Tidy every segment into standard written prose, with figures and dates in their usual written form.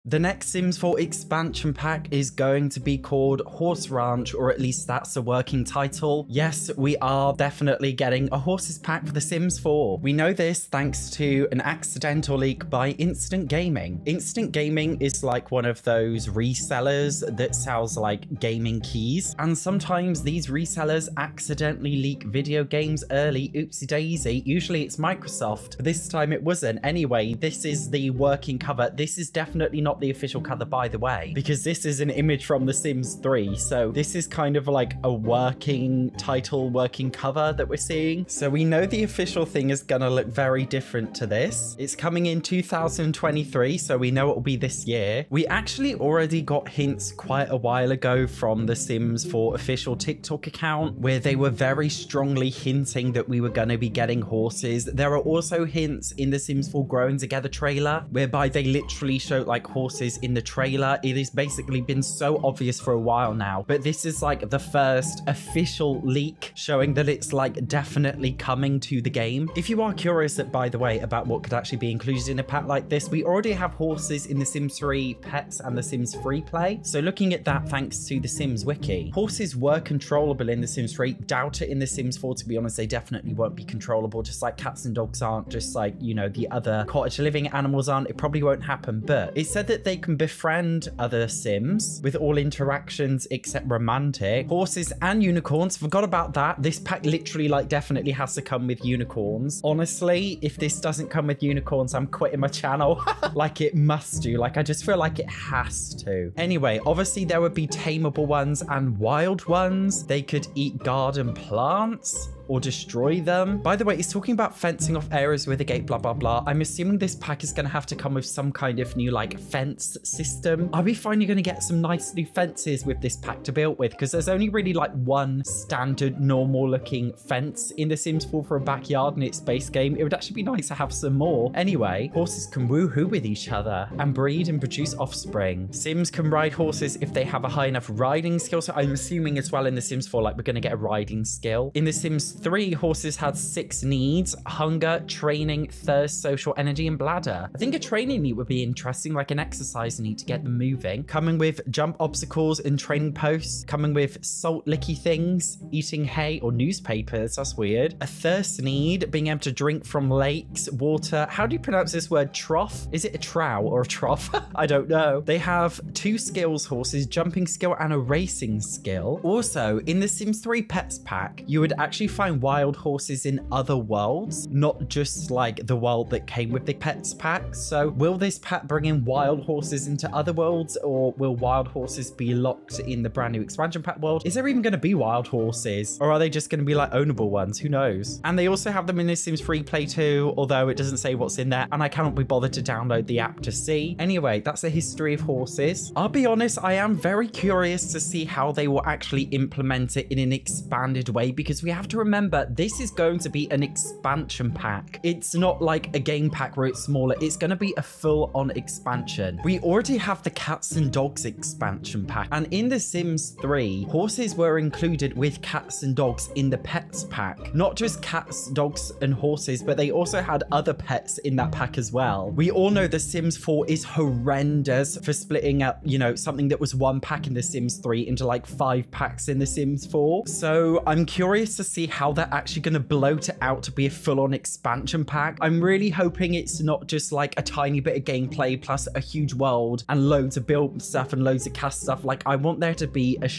The next Sims 4 expansion pack is going to be called Horse Ranch, or at least that's the working title. Yes, we are definitely getting a horses pack for The Sims 4. We know this thanks to an accidental leak by Instant Gaming. Instant Gaming is like one of those resellers that sells like gaming keys, and sometimes these resellers accidentally leak video games early. Oopsie daisy. Usually it's Microsoft, but this time it wasn't. Anyway, this is the working cover. This is definitely not the official cover, by the way, because this is an image from The Sims 3. So this is kind of like a working title, working cover that we're seeing. So we know the official thing is gonna look very different to this. It's coming in 2023, so we know it will be this year. We actually already got hints quite a while ago from The Sims 4 official TikTok account, where they were very strongly hinting that we were going to be getting horses. There are also hints in The Sims 4 Growing Together trailer, whereby they literally show like horses in the trailer. It has basically been so obvious for a while now, but this is like the first official leak showing that it's like definitely coming to the game. If you are curious, that by the way, about what could actually be included in a pack like this, we already have horses in The Sims 3 Pets and The Sims Free Play. So looking at that, thanks to The Sims Wiki, horses were controllable in The Sims 3. Doubt it in The Sims 4, to be honest. They definitely won't be controllable, just like cats and dogs aren't, just like, you know, the other cottage living animals aren't. It probably won't happen, but it said that they can befriend other Sims with all interactions except romantic. Horses and unicorns, forgot about that. This pack literally like definitely has to come with unicorns. Honestly, if this doesn't come with unicorns, I'm quitting my channel. Like it must do. Like I just feel like it has to. Anyway, obviously there would be tameable ones and wild ones. They could eat garden plants or destroy them. By the way, it's talking about fencing off areas with a gate, blah, blah, blah. I'm assuming this pack is going to have to come with some kind of new like fence system. Are we finally going to get some nice new fences with this pack to build with? Because there's only really like one standard normal looking fence in The Sims 4 for a backyard in its base game. It would actually be nice to have some more. Anyway, horses can woohoo with each other and breed and produce offspring. Sims can ride horses if they have a high enough riding skill. So I'm assuming as well in The Sims 4, like we're going to get a riding skill. In The Sims 3, horses had 6 needs: hunger, training, thirst, social energy, and bladder. I think a training need would be interesting, like an exercise need to get them moving. Coming with jump obstacles and training posts. Coming with salt licky things, eating hay or newspapers. That's weird. A thirst need, being able to drink from lakes, water. How do you pronounce this word? Trough? Is it a trough or a trough? I don't know. They have 2 skills horses, jumping skill and a racing skill. Also, in The Sims 3 Pets pack, you would actually find wild horses in other worlds, not just like the world that came with the Pets pack. So will this pack bring in wild horses into other worlds, or will wild horses be locked in the brand new expansion pack world? Is there even going to be wild horses, or are they just going to be like ownable ones? Who knows? And they also have them in The Sims Free Play too, although it doesn't say what's in there, and I cannot be bothered to download the app to see. Anyway, that's the history of horses. I'll be honest, I am very curious to see how they will actually implement it in an expanded way, because we have to remember this is going to be an expansion pack. It's not like a game pack where it's smaller. It's going to be a full-on expansion. We already have the cats and dogs expansion pack, and in The Sims 3, horses were included with cats and dogs in the pets pack. Not just cats, dogs, and horses, but they also had other pets in that pack as well. We all know The Sims 4 is horrendous for splitting up, you know, something that was one pack in The Sims 3 into like 5 packs in The Sims 4. So I'm curious to see how they're actually going to bloat it out to be a full-on expansion pack. I'm really hoping it's not just like a tiny bit of gameplay plus a huge world and loads of build stuff and loads of cast stuff. Like I want there to be a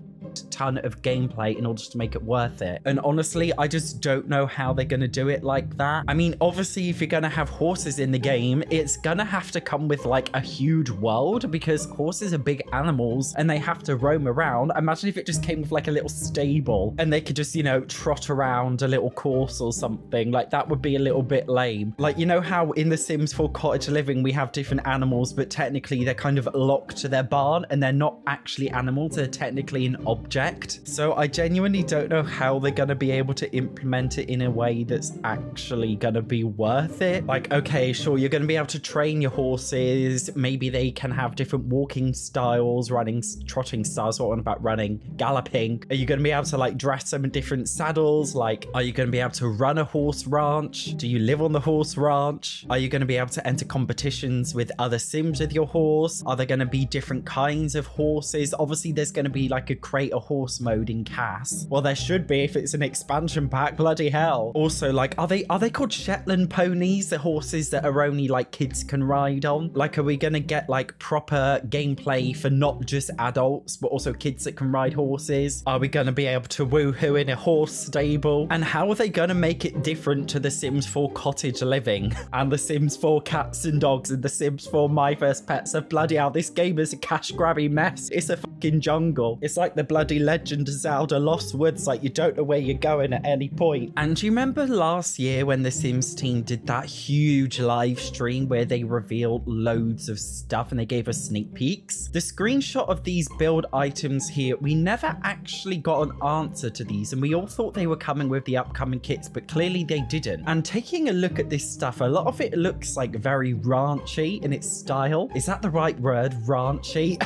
ton of gameplay in order to make it worth it. And honestly, I just don't know how they're going to do it like that. I mean, obviously, if you're going to have horses in the game, it's going to have to come with like a huge world, because horses are big animals and they have to roam around. Imagine if it just came with like a little stable and they could just, you know, trot around a little course or something. Like that would be a little bit lame. Like, you know how in The Sims 4 Cottage Living, we have different animals, but technically they're kind of locked to their barn and they're not actually animals. They're technically an object. correct. So I genuinely don't know how they're going to be able to implement it in a way that's actually going to be worth it. Like, okay, sure, you're going to be able to train your horses. Maybe they can have different walking styles, running, trotting styles. What about running, galloping? Are you going to be able to like dress them in different saddles? Like, are you going to be able to run a horse ranch? Do you live on the horse ranch? Are you going to be able to enter competitions with other Sims with your horse? Are there going to be different kinds of horses? Obviously, there's going to be like a create a horse mode in Cass. Well, there should be if it's an expansion pack. Bloody hell. Also, like, are they called Shetland ponies? The horses that are only like kids can ride on? Like, are we going to get like proper gameplay for not just adults, but also kids that can ride horses? Are we going to be able to woohoo in a horse stable? And how are they going to make it different to the Sims 4 cottage living and the Sims 4 cats and dogs and the Sims 4 My First Pets? So bloody hell, this game is a cash grabby mess. It's a fucking jungle. It's like the bloody Legend of Zelda Lost Woods. Like, you don't know where you're going at any point. And do you remember last year when the Sims team did that huge live stream where they revealed loads of stuff and they gave us sneak peeks? The screenshot of these build items here, we never actually got an answer to these, and we all thought they were coming with the upcoming kits, but clearly they didn't. And taking a look at this stuff, a lot of it looks like very raunchy in its style. Is that the right word? Raunchy?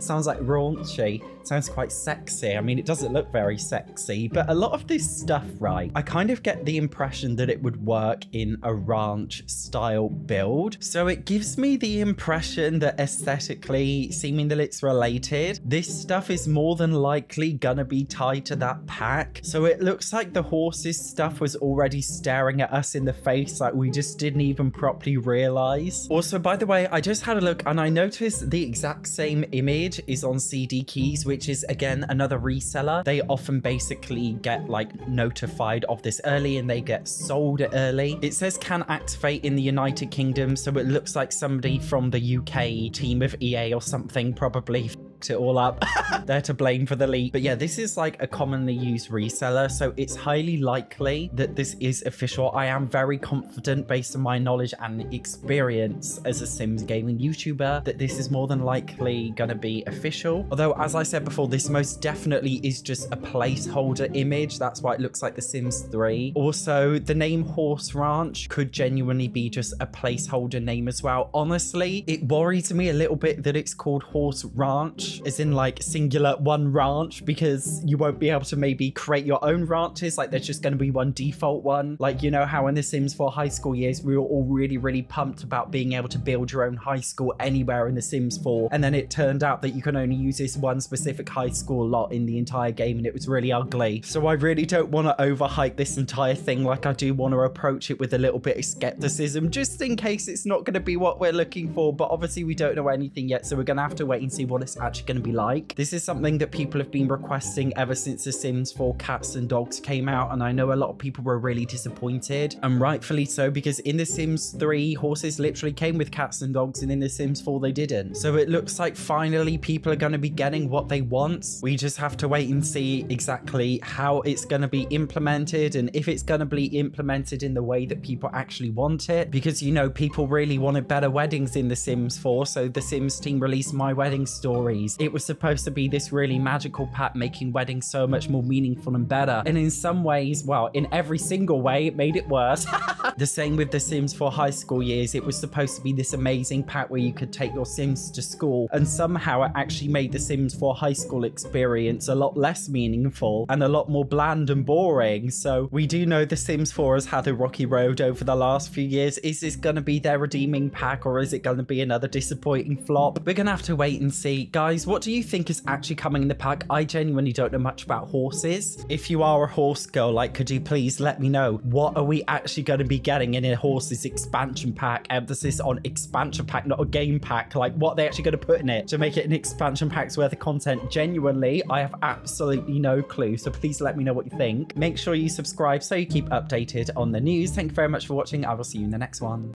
Sounds like raunchy. Sounds quite sexy. I mean, it doesn't look very sexy, but a lot of this stuff, right, I kind of get the impression that it would work in a ranch style build. So it gives me the impression that aesthetically, seeming that it's related, this stuff is more than likely gonna be tied to that pack. So it looks like the horses stuff was already staring at us in the face, like we just didn't even properly realize. Also, by the way, I just had a look and I noticed the exact same image is on CD Keys, which is again another reseller. They often basically get like notified of this early and they get sold early. It says can activate in the United Kingdom, so it looks like somebody from the UK team of EA or something probably it all up. They're to blame for the leak. But yeah, this is like a commonly used reseller, so it's highly likely that this is official. I am very confident based on my knowledge and experience as a Sims gaming YouTuber that this is more than likely gonna be official. Although, as I said before, this most definitely is just a placeholder image. That's why it looks like The Sims 3. Also, the name Horse Ranch could genuinely be just a placeholder name as well. Honestly, it worries me a little bit that it's called Horse Ranch, as in like singular one ranch, because you won't be able to maybe create your own ranches. Like, there's just going to be one default one. Like, you know how in the Sims 4 high school years we were all really pumped about being able to build your own high school anywhere in the Sims 4, and then it turned out that you can only use this one specific high school lot in the entire game, and it was really ugly. So I really don't want to overhype this entire thing. Like, I do want to approach it with a little bit of skepticism, just in case it's not going to be what we're looking for. But obviously we don't know anything yet, so we're going to have to wait and see what it's actually going to be like. This is something that people have been requesting ever since The Sims 4 Cats and Dogs came out, and I know a lot of people were really disappointed, and rightfully so, because in The Sims 3 horses literally came with cats and dogs, and in The Sims 4 they didn't. So it looks like finally people are going to be getting what they want. We just have to wait and see exactly how it's going to be implemented, and if it's going to be implemented in the way that people actually want it, because, you know, people really wanted better weddings in The Sims 4, so the Sims team released My Wedding Stories. It was supposed to be this really magical pack making weddings so much more meaningful and better, and in some ways, well, in every single way, it made it worse. The same with The Sims 4 high school years. It was supposed to be this amazing pack where you could take your Sims to school, and somehow it actually made The Sims 4 high school experience a lot less meaningful and a lot more bland and boring. So we do know The Sims 4 has had a rocky road over the last few years. Is this going to be their redeeming pack, or is it going to be another disappointing flop? We're going to have to wait and see. Guys, what do you think is actually coming in the pack? I genuinely don't know much about horses. If you are a horse girl, like, could you please let me know, what are we actually going to be getting in a horses expansion pack? Emphasis on expansion pack, not a game pack. Like, what are they actually going to put in it to make it an expansion pack's worth of content? Genuinely, I have absolutely no clue, so please let me know what you think. Make sure you subscribe so you keep updated on the news. Thank you very much for watching. I will see you in the next one.